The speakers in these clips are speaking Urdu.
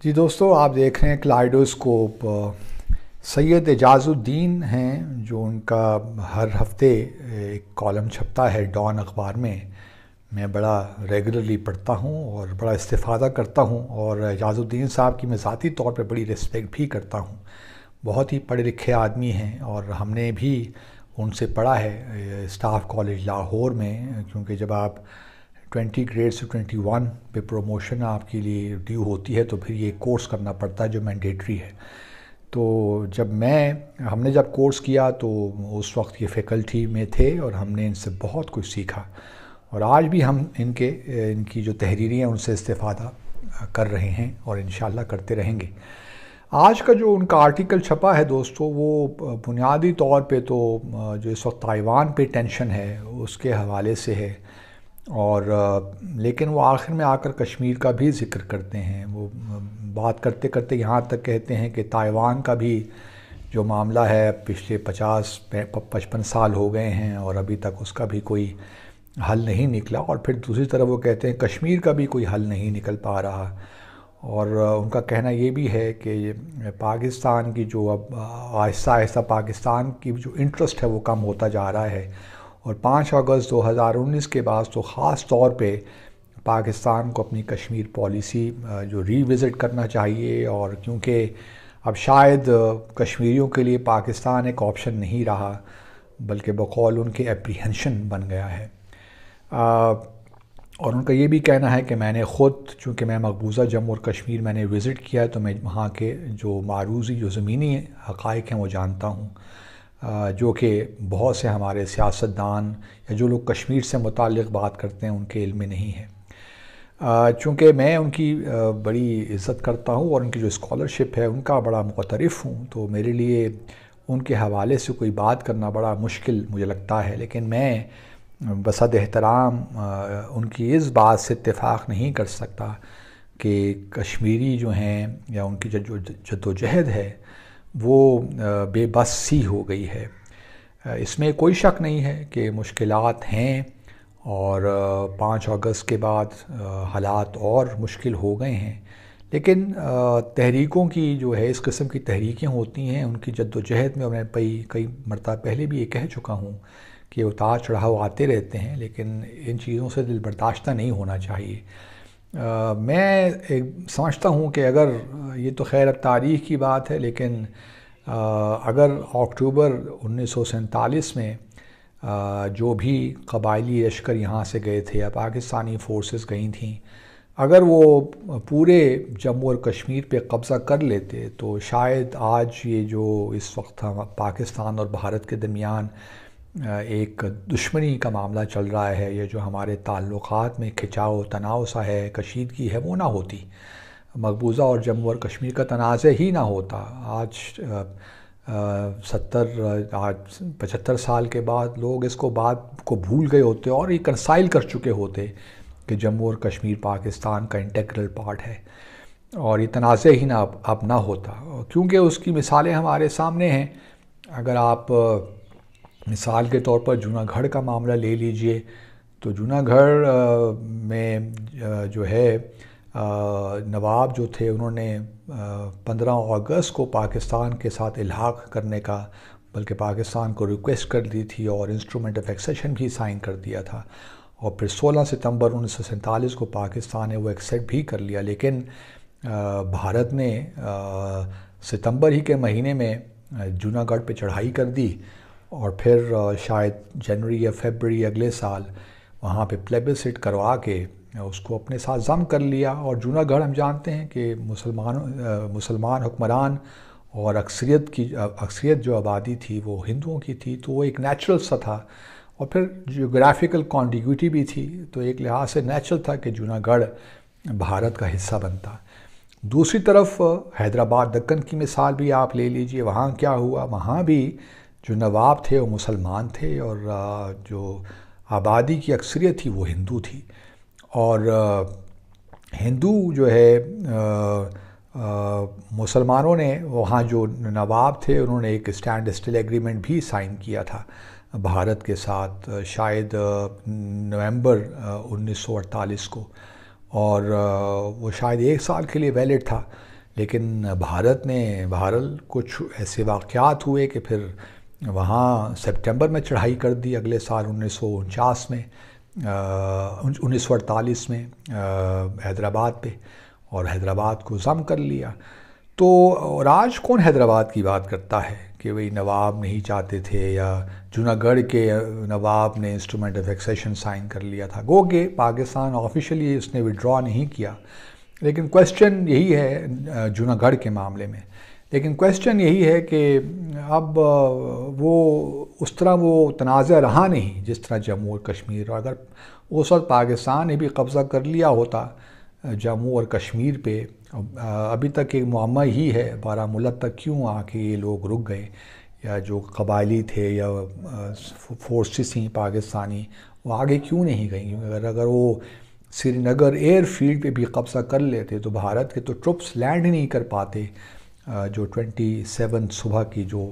جی دوستو، آپ دیکھ رہے ہیں کلائڈوسکوپ۔ سید اعجاز الدین ہیں جو ان کا ہر ہفتے ایک کالم چھپتا ہے ڈان اخبار میں بڑا ریگولرلی پڑھتا ہوں اور بڑا استفادہ کرتا ہوں، اور اعجاز الدین صاحب کی میں ذاتی طور پہ بڑی رسپیکٹ بھی کرتا ہوں۔ بہت ہی پڑھے لکھے آدمی ہیں اور ہم نے بھی ان سے پڑھا ہے اسٹاف کالج لاہور میں، کیونکہ جب آپ 20 گریڈ سے 21 پہ پروموشن آپ کے لیے ڈیو ہوتی ہے تو پھر یہ کورس کرنا پڑتا ہے جو مینڈیٹری ہے۔ تو ہم نے جب کورس کیا تو اس وقت یہ فیکلٹی میں تھے اور ہم نے ان سے بہت کچھ سیکھا، اور آج بھی ہم ان کی جو تحریریں ہیں ان سے استفادہ کر رہے ہیں اور انشاءاللہ کرتے رہیں گے۔ آج کا جو ان کا آرٹیکل چھپا ہے دوستو، وہ بنیادی طور پہ تو جو اس وقت تائیوان پہ ٹینشن ہے اس کے حوالے سے ہے، اور لیکن وہ آخر میں آ کر کشمیر کا بھی ذکر کرتے ہیں۔ وہ بات کرتے کرتے یہاں تک کہتے ہیں کہ تائیوان کا بھی جو معاملہ ہے پچھلے 50-55 سال ہو گئے ہیں اور ابھی تک اس کا بھی کوئی حل نہیں نکلا، اور پھر دوسری طرف وہ کہتے ہیں کشمیر کا بھی کوئی حل نہیں نکل پا رہا، اور ان کا کہنا یہ بھی ہے کہ پاکستان کی جو اب آہستہ آہستہ پاکستان کی جو انٹرسٹ ہے وہ کم ہوتا جا رہا ہے، اور 5 اگست 2019 کے بعد تو خاص طور پہ پاکستان کو اپنی کشمیر پالیسی جو ری وزٹ کرنا چاہیے، اور کیونکہ اب شاید کشمیریوں کے لیے پاکستان ایک آپشن نہیں رہا بلکہ بقول ان کے اپریہنشن بن گیا ہے۔ اور ان کا یہ بھی کہنا ہے کہ میں نے خود، چونکہ میں مقبوضہ جموں اور کشمیر میں نے وزٹ کیا ہے، تو میں وہاں کے جو معروضی جو زمینی حقائق ہیں وہ جانتا ہوں، جو کہ بہت سے ہمارے سیاستدان یا جو لوگ کشمیر سے متعلق بات کرتے ہیں ان کے علم میں نہیں ہے۔ چونکہ میں ان کی بڑی عزت کرتا ہوں اور ان کی جو اسکالرشپ ہے ان کا بڑا معترف ہوں، تو میرے لیے ان کے حوالے سے کوئی بات کرنا بڑا مشکل مجھے لگتا ہے، لیکن میں بصد احترام ان کی اس بات سے اتفاق نہیں کر سکتا کہ کشمیری جو ہیں یا ان کی جد و جہد ہے وہ بے بس سی ہو گئی ہے۔ اس میں کوئی شک نہیں ہے کہ مشکلات ہیں، اور 5 اگست کے بعد حالات اور مشکل ہو گئے ہیں، لیکن تحریکوں کی جو ہے اس قسم کی تحریکیں ہوتی ہیں ان کی جد و جہد میں، اور میں کئی مرتبہ پہلے بھی یہ کہہ چکا ہوں کہ اتار چڑھاؤ آتے رہتے ہیں، لیکن ان چیزوں سے دل برداشتہ نہیں ہونا چاہیے۔ میں سمجھتا ہوں کہ اگر یہ تو خیر اب تاریخ کی بات ہے، لیکن اگر اکتوبر 1947 میں جو بھی قبائلی لشکر یہاں سے گئے تھے یا پاکستانی فورسز گئی تھیں، اگر وہ پورے جموں اور کشمیر پہ قبضہ کر لیتے تو شاید آج یہ جو اس وقت پاکستان اور بھارت کے درمیان ایک دشمنی کا معاملہ چل رہا ہے، یا جو ہمارے تعلقات میں کھچاؤ تناؤ سا ہے، کشیدگی ہے، وہ نہ ہوتی، مقبوضہ اور جموں اور کشمیر کا تنازع ہی نہ ہوتا۔ آج 75 سال کے بعد لوگ اس بات کو بھول گئے ہوتے اور ریکنسائل کر چکے ہوتے کہ جموں اور کشمیر پاکستان کا انٹیگرل پارٹ ہے، اور یہ تنازع ہی اب نہ ہوتا، کیونکہ اس کی مثالیں ہمارے سامنے ہیں۔ اگر آپ مثال کے طور پر جوناگڑھ کا معاملہ لے لیجئے، تو جوناگڑھ میں جو ہے نواب جو تھے انہوں نے 15 اگست کو پاکستان کے ساتھ الحاق کرنے کا، بلکہ پاکستان کو ریکویسٹ کر دی تھی اور انسٹرومنٹ آف ایکسیشن بھی سائن کر دیا تھا، اور پھر 16 ستمبر 1947 کو پاکستان نے وہ ایکسیپٹ بھی کر لیا، لیکن بھارت نے ستمبر ہی کے مہینے میں جوناگڑھ پہ چڑھائی کر دی، اور پھر شاید جنوری یا فیبروری اگلے سال وہاں پہ پلیبسٹ کروا کے اس کو اپنے ساتھ ضم کر لیا۔ اور جوناگڑھ ہم جانتے ہیں کہ مسلمان حکمران اور اکثریت جو آبادی تھی وہ ہندوؤں کی تھی، تو وہ ایک نیچرل سا تھا، اور پھر جیوگرافیکل کانٹیگوٹی بھی تھی، تو ایک لحاظ سے نیچرل تھا کہ جوناگڑھ بھارت کا حصہ بنتا۔ دوسری طرف حیدرآباد دکن کی مثال بھی آپ لے لیجئے، وہاں کیا ہوا، وہاں بھی جو نواب تھے وہ مسلمان تھے، اور جو آبادی کی اکثریت تھی وہ ہندو تھی، اور ہندو جو ہے مسلمانوں نے وہاں جو نواب تھے انہوں نے ایک اسٹینڈ اسٹل ایگریمنٹ بھی سائن کیا تھا بھارت کے ساتھ، شاید نومبر 1948 کو، اور وہ شاید 1 سال کے لیے ویلڈ تھا، لیکن بھارت نے بہرحال کچھ ایسے واقعات ہوئے کہ پھر وہاں سپٹمبر میں چڑھائی کر دی اگلے سال 1949 میں 1948 میں حیدرآباد پہ، اور حیدرآباد کو ضم کر لیا۔ تو اور آج کون حیدرآباد کی بات کرتا ہے کہ وہی نواب نہیں چاہتے تھے، یا جوناگڑھ کے نواب نے انسٹرومنٹ آف ایکسیشن سائن کر لیا تھا؟ گو کہ پاکستان آفیشیلی اس نے وڈرا نہیں کیا، لیکن کویسچن یہی ہے جوناگڑھ کے معاملے میں، لیکن کویسچن یہی ہے کہ اب وہ اس طرح وہ تنازع رہا نہیں جس طرح جموں اور کشمیر، اور اگر اس وقت پاکستان نے بھی قبضہ کر لیا ہوتا جموں اور کشمیر پہ، ابھی تک ایک معمہ ہی ہے بارہمولہ تک کیوں آ کے یہ لوگ رک گئے، یا جو قبائلی تھے یا فورسز تھیں پاکستانی وہ آگے کیوں نہیں گئیں؟ اگر وہ سری نگر ایئر فیلڈ پہ بھی قبضہ کر لیتے تو بھارت کے تو ٹروپس لینڈ ہی نہیں کر پاتے، جو 27 صبح کی جو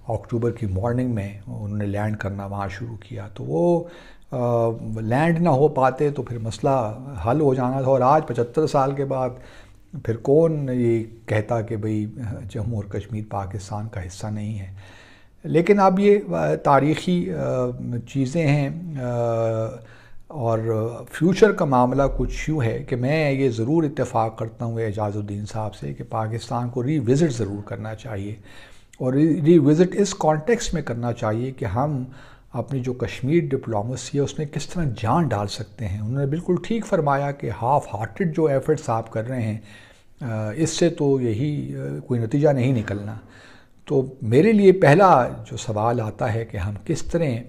اکتوبر کی مارننگ میں انہوں نے لینڈ کرنا وہاں شروع کیا، تو وہ لینڈ نہ ہو پاتے تو پھر مسئلہ حل ہو جانا تھا۔ اور آج 75 سال کے بعد پھر کون یہ کہتا کہ بھئی جموں اور کشمیر پاکستان کا حصہ نہیں ہے؟ لیکن اب یہ تاریخی چیزیں ہیں، اور فیوچر کا معاملہ کچھ یوں ہے کہ میں یہ ضرور اتفاق کرتا ہوں اعجاز الدین صاحب سے کہ پاکستان کو ری وزٹ ضرور کرنا چاہیے، اور ری وزٹ اس کانٹیکسٹ میں کرنا چاہیے کہ ہم اپنی جو کشمیر ڈپلومیسی ہے اس میں کس طرح جان ڈال سکتے ہیں۔ انہوں نے بالکل ٹھیک فرمایا کہ ہاف ہارٹڈ جو ایفرٹس آپ کر رہے ہیں اس سے تو یہی کوئی نتیجہ نہیں نکلنا۔ تو میرے لیے پہلا جو سوال آتا ہے کہ ہم کس طرح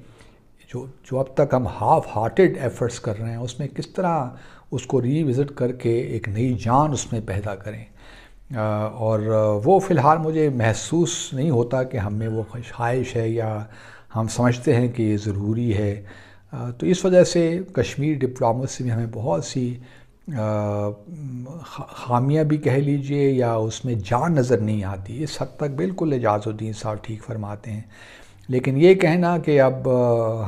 جو اب تک ہم ہاف ہارٹڈ ایفرٹس کر رہے ہیں اس میں کس طرح اس کو ری وزٹ کر کے ایک نئی جان اس میں پیدا کریں، اور وہ فی الحال مجھے محسوس نہیں ہوتا کہ ہم میں وہ خواہش ہے یا ہم سمجھتے ہیں کہ یہ ضروری ہے۔ تو اس وجہ سے کشمیر ڈپلومیسی میں ہمیں بہت سی خامیاں بھی کہہ لیجئے یا اس میں جان نظر نہیں آتی۔ اس حد تک بالکل اعجاز الدین صاحب ٹھیک فرماتے ہیں، لیکن یہ کہنا کہ اب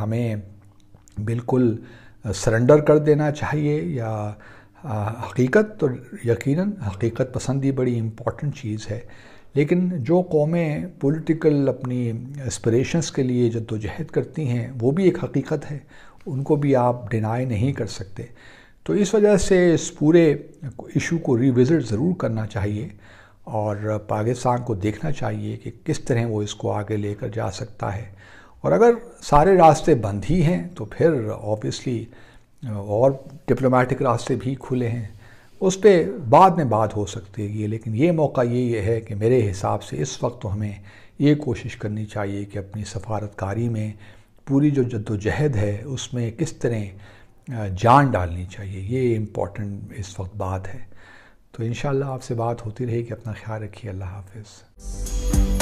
ہمیں بالکل سرنڈر کر دینا چاہیے یا حقیقت، تو یقیناً حقیقت پسندی بڑی امپورٹنٹ چیز ہے، لیکن جو قومیں پولیٹیکل اپنی اسپریشنز کے لیے جدوجہد کرتی ہیں وہ بھی ایک حقیقت ہے، ان کو بھی آپ ڈینائی نہیں کر سکتے۔ تو اس وجہ سے اس پورے ایشو کو ری وزٹ ضرور کرنا چاہیے، اور پاکستان کو دیکھنا چاہیے کہ کس طرح وہ اس کو آگے لے کر جا سکتا ہے، اور اگر سارے راستے بند ہی ہیں تو پھر آبویسلی اور ڈپلومیٹک راستے بھی کھلے ہیں، اس پہ بعد میں بات ہو سکتی ہے۔ لیکن یہ موقع یہ ہے کہ میرے حساب سے اس وقت تو ہمیں یہ کوشش کرنی چاہیے کہ اپنی سفارتکاری میں پوری جو جدوجہد ہے اس میں کس طرح جان ڈالنی چاہیے، یہ امپورٹنٹ اس وقت بات ہے۔ تو انشاءاللہ آپ سے بات ہوتی رہے گی، اپنا خیال رکھیے، اللہ حافظ۔